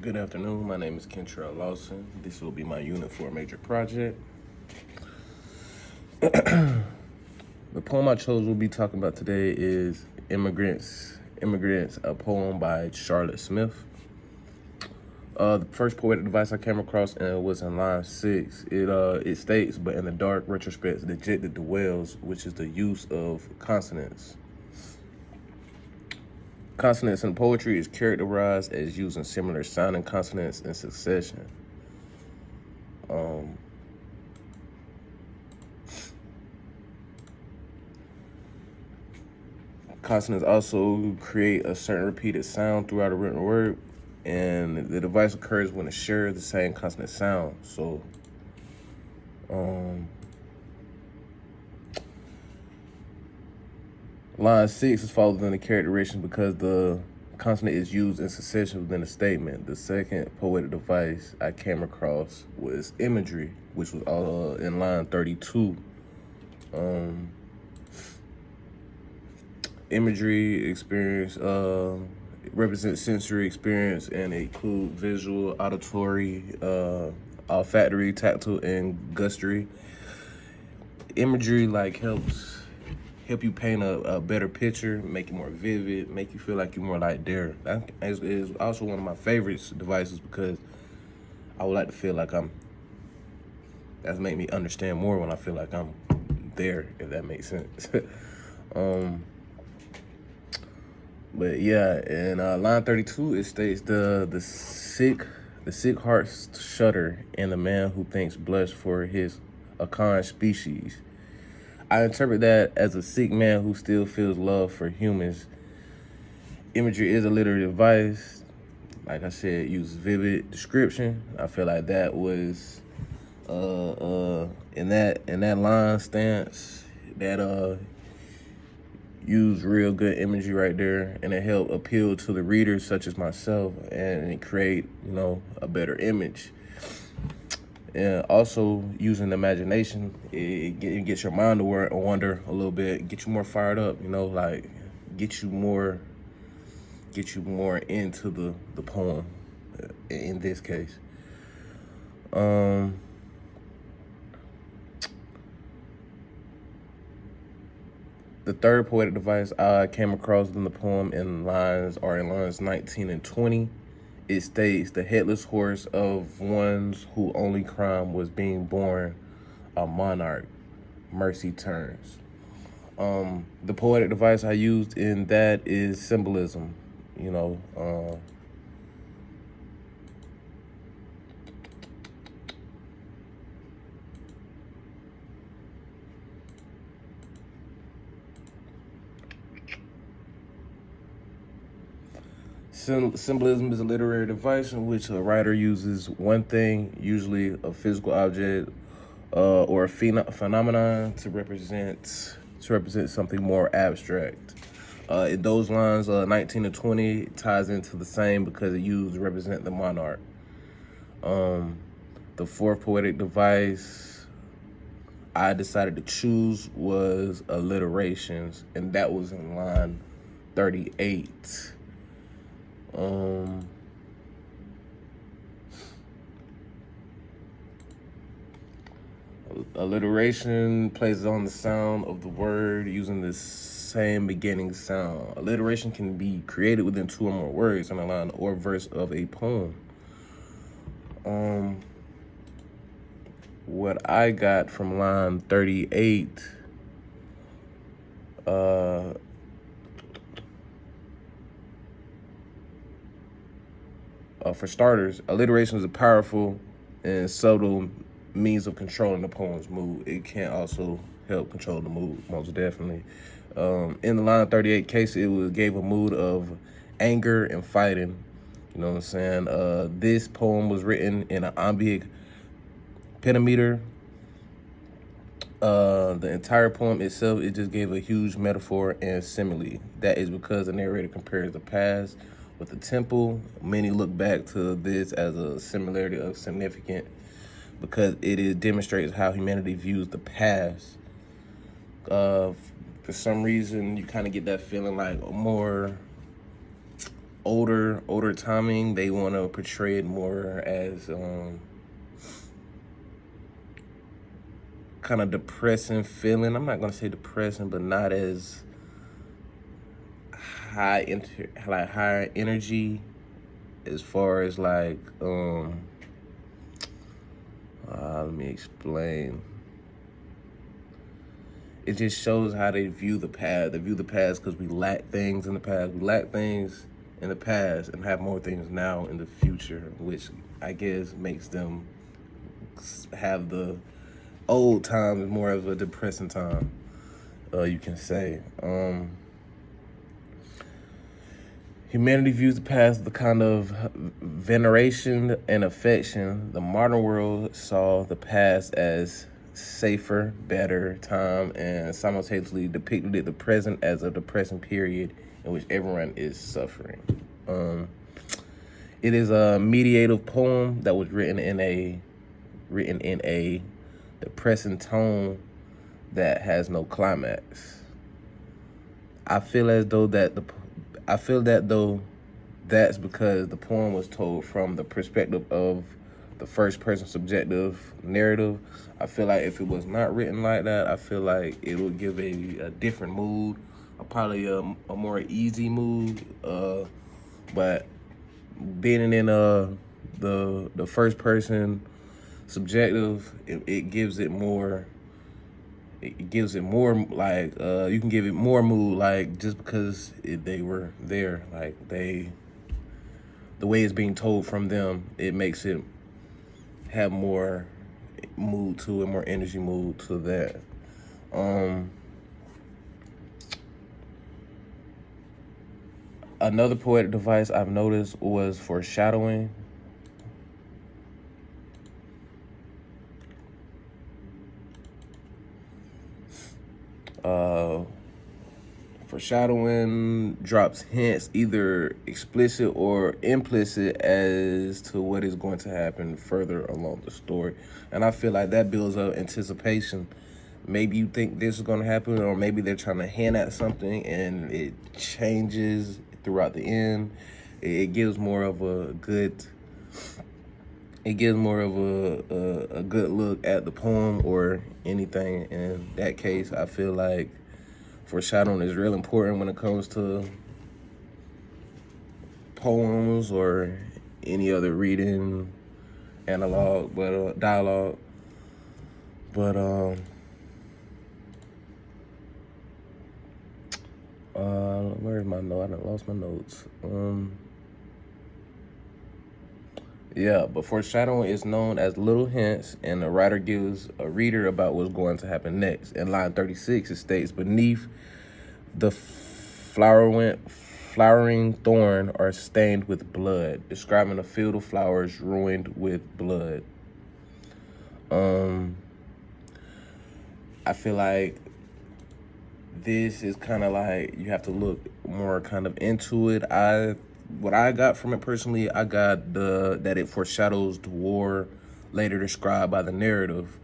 Good afternoon. My name is Kentrell Lawson. This will be my unit for a major project. The poem I chose we'll be talking about today is Immigrants, a poem by Charlotte Smith. The first poetic device I came across was in line 6. It states, but in the dark retrospects dejected the wells, which is the use of consonants. Consonants in poetry is characterized as using similar sounding consonants in succession. Consonants also create a certain repeated sound throughout a written word, and the device occurs when it shares the same consonant sound. So, line 6 is followed in the characterization because the consonant is used in succession within a statement. The second poetic device I came across was imagery, which was in line 32. Imagery experience represents sensory experience and include visual, auditory, olfactory, tactile, and gustatory. Imagery help you paint a better picture, make it more vivid, make you feel like you're more like there. That is also one of my favorite devices because I would like to feel like that's make me understand more when I feel like I'm there, if that makes sense. But yeah, in line 32, it states the sick hearts shudder, and the man who thinks blush for his akan species. I interpret that as a sick man who still feels love for humans. Imagery is a literary device. Like I said, uses vivid description. I feel like that was in that line stance that use real good imagery right there, and it helped appeal to the readers such as myself and create, a better image. And also using imagination, it gets your mind to wander a little bit, get you more fired up, get you more into the poem in this case. The third poetic device I came across in the poem in lines 19 and 20. It states, the headless horse of ones whose only crime was being born a monarch, mercy turns. The poetic device I used in that is symbolism, Symbolism is a literary device in which a writer uses one thing, usually a physical object or a phenomenon, to represent something more abstract. In those lines, 19 to 20 ties into the same because it used to represent the monarch. The fourth poetic device I decided to choose was alliterations, and that was in line 38. Alliteration plays on the sound of the word using the same beginning sound. Alliteration can be created within two or more words in a line or verse of a poem. What I got from line 38, for starters, alliteration is a powerful and subtle means of controlling the poem's mood. It can also help control the mood, most definitely. In the line 38 case, gave a mood of anger and fighting. You know what I'm saying? This poem was written in an iambic pentameter. The entire poem itself, it just gave a huge metaphor and simile. That is because the narrator compares the past with the temple. Many look back to this as a similarity of significant because it demonstrates how humanity views the past. For some reason, you kind of get that feeling like more older timing, they want to portray it more as kind of depressing feeling. I'm not gonna say depressing, but not as high energy as far as like let me explain. It just shows how they view the past. They view the past because we lack things in the past. We lack things in the past and have more things now in the future, which I guess makes them have the old times more of a depressing time, you can say. Humanity views the past with a kind of veneration and affection. The modern world saw the past as safer, better time, and simultaneously depicted the present as a depressing period in which everyone is suffering. It is a meditative poem that was written in a depressing tone that has no climax. I feel that though that's because the poem was told from the perspective of the first person subjective narrative. I feel like if it was not written like that, I feel like it would give a different mood, probably a more easy mood. But being in the first person subjective, it gives it more. It gives it more like you can give it more mood, like just because they were there, like the way it's being told from them, it makes it have more mood to it, more energy mood to that. Another poetic device I've noticed was foreshadowing. Foreshadowing drops hints, either explicit or implicit, as to what is going to happen further along the story. And I feel like that builds up anticipation. Maybe you think this is going to happen, or maybe they're trying to hint at something and it changes throughout the end. It gives more of a good a good look at the poem or anything. In that case, I feel like foreshadowing is real important when it comes to poems or any other reading, analog, but dialogue. But where's my note? I done lost my notes. Yeah, but foreshadowing is known as little hints, and the writer gives a reader about what's going to happen next. In line 36, it states, beneath the flowering thorn are stained with blood, describing a field of flowers ruined with blood. I feel like this is kind of like you have to look more kind of into it. What I got from it personally, I got that it foreshadows the war later described by the narrative.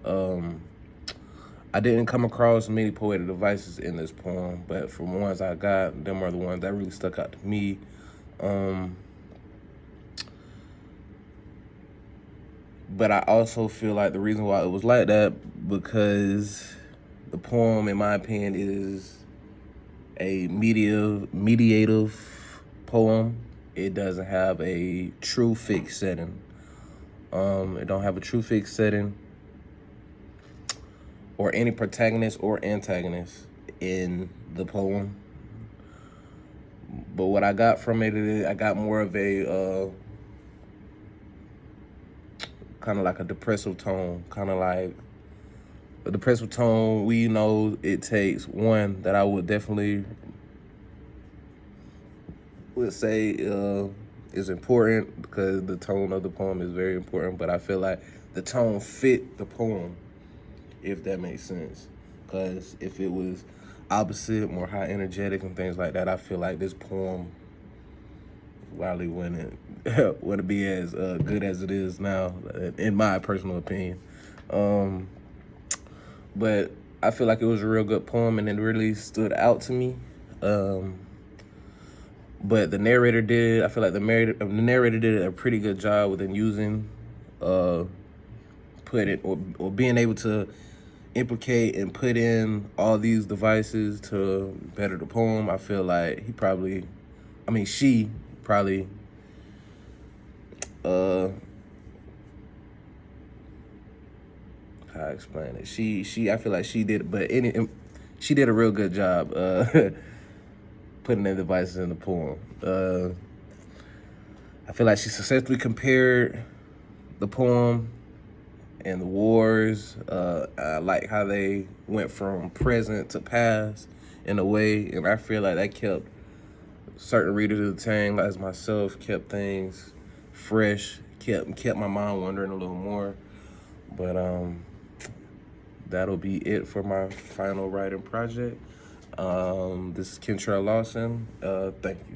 I didn't come across many poetic devices in this poem, but from ones I got, them are the ones that really stuck out to me. But I also feel like the reason why it was like that, because the poem, in my opinion, is a mediative poem. It doesn't have a true fixed setting. It don't have a true fixed setting or any protagonist or antagonist in the poem. But what I got from it is I got more of a kind of like a depressive tone, kind of like a depressive tone. We know it takes one that I would definitely would say is important, because the tone of the poem is very important, but I feel like the tone fit the poem, if that makes sense. Because if it was opposite, more high energetic and things like that, I feel like this poem probably wouldn't be as good as it is now, in my personal opinion. But I feel like it was a real good poem, and it really stood out to me. But the narrator did. I feel like the narrator did a pretty good job within using, put it or being able to implicate and put in all these devices to better the poem. I feel like she probably, how I explain it. I feel like she did, she did a real good job putting the devices in the poem. I feel like she successfully compared the poem and the wars. I like how they went from present to past in a way, and I feel like that kept certain readers entertained, as myself, kept things fresh, kept my mind wandering a little more. But that'll be it for my final writing project. This is Kentrell Lawson. Thank you.